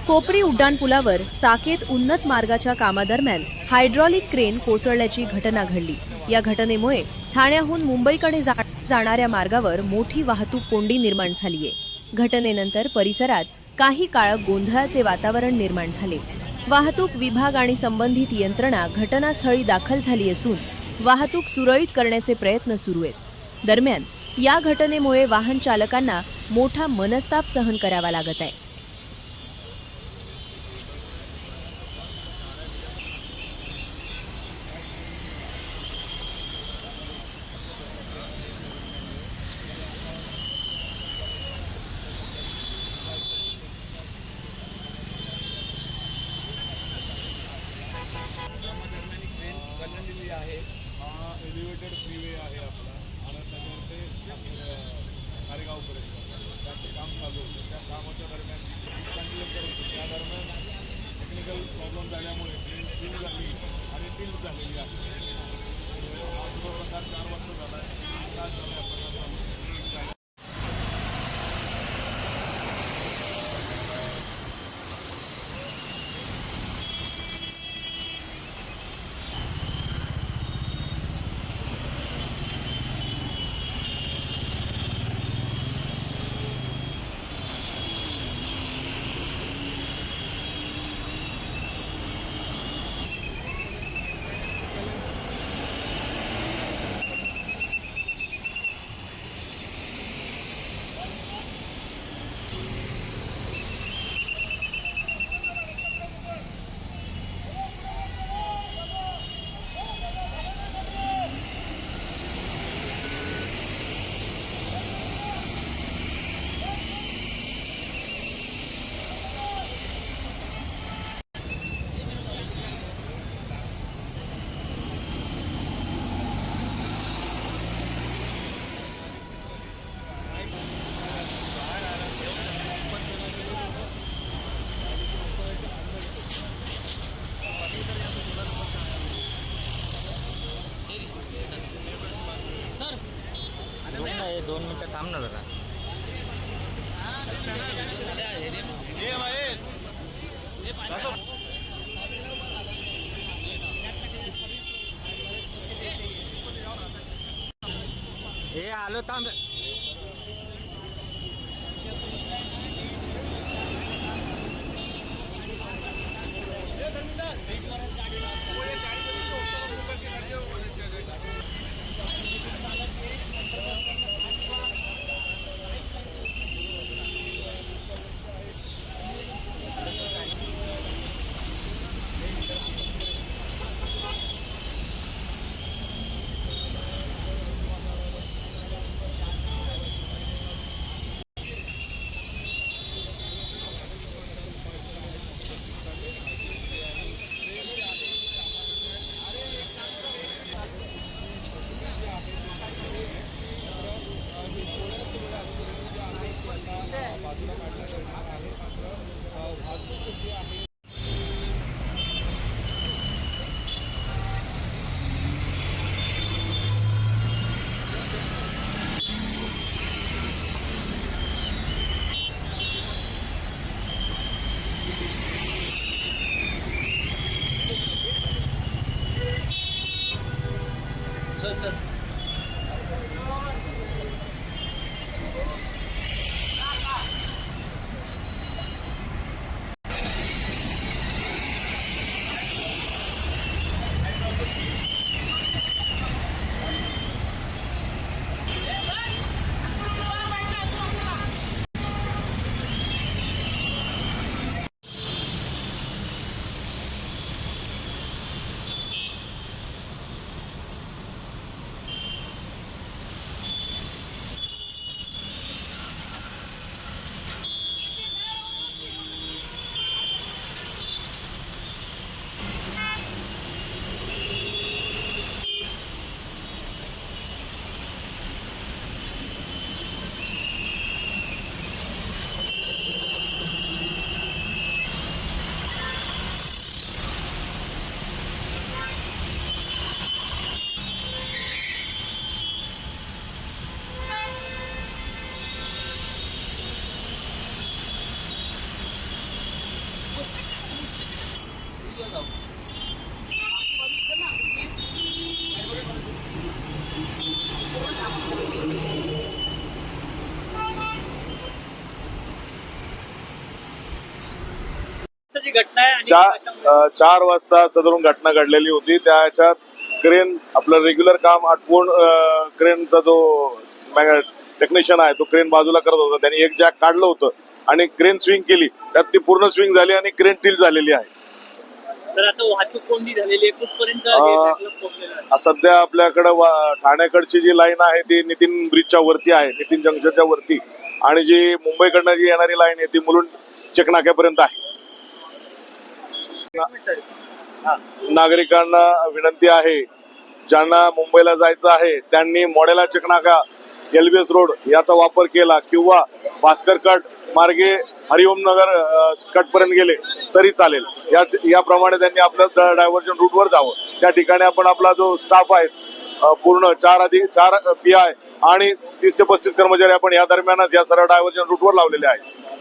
कोपरी उड्डाणपुलावर साकेत उन्नत मार्गाच्या कामादरम्यान hydraulic crane कोसळल्याची घटना घडली। या घटनेमुळे ठाण्याहून मुंबईकडे जाणाऱ्या मार्गावर मोठी वाहतूक कोंडी निर्माण झालीये। घटनेनंतर परिसरात काही काळ गोंधळाचे वातावरण निर्माण झाले। वाहतूक विभाग आणि संबंधित यंत्रणा घटनास्थळी दाखल झाली असून वाहतूक सुरळीत करण्याचे प्रयत्न सुरू आहेत। दरम्यान या घटनेमुळे वाहन चालकांना मोठा मनस्ताप सहन करावा लागत आहे। एलिव्हेटेड फ्रीवे आहे आपला आणि त्याच्यावर ते खारेगावपर्यंत त्याचं काम चालू होतं। त्या कामाच्या दरम्यान कंटिन्यू करत होतं। त्या दरम्यान टेक्निकल प्रॉब्लेम झाल्यामुळे ट्रेन स्विंग झाली आणि टिल्ट झालेली आहे। हा जो प्रकार 4 वाजता झाला आहे, 3 तास झाले आपण दोन मिनटं थांब ना जरा। हे आलो थांब। वाजताची घटना आहे आणि 4 वाजता सदरून घटना घडलेली होती. त्याच्यात क्रेन आपलं रेग्युलर काम आटपून क्रेनचा जो टेक्निशियन आहे तो क्रेन बाजूला करत होता. त्यांनी एक जॅक काढलं होतं आणि क्रेन स्विंग केली. त्यात ती पूर्ण स्विंग झाली आणि क्रेन टिल्ट झालेली आहे. तर आता वाहतूक कोंडी झालेली आहे कुठपर्यंत हे backlog पोहोचलेलं आहे? सध्या आपल्याकडं ठाण्याकडची जी लाईन आहे ती नितीन ब्रिजच्या वरती आहे, नितीन जंक्शनच्या वरती, आणि जी मुंबईकडनं जी येणारी लाईन आहे ती मुलुंड चेकनाक्यापर्यंत आहे. नागरिकांना विनंती आहे, ज्यांना मुंबईला जायचं आहे त्यांनी मोडेला चेकनाका एलबीएस रोड याचा वापर केला किंवा भास्कर कट मार्गे हरिओम नगर कट पर्यंत गेले तरी चालेल. याप्रमाणे त्यांनी आपल्या डायव्हर्जन रूटवर जावं. त्या ठिकाणी आपण आपला जो स्टाफ आहे पूर्ण 4 PI आणि 30 ते 35 कर्मचारी आपण या दरम्यानच या सर्व डायव्हर्जन रूटवर लावलेले आहेत.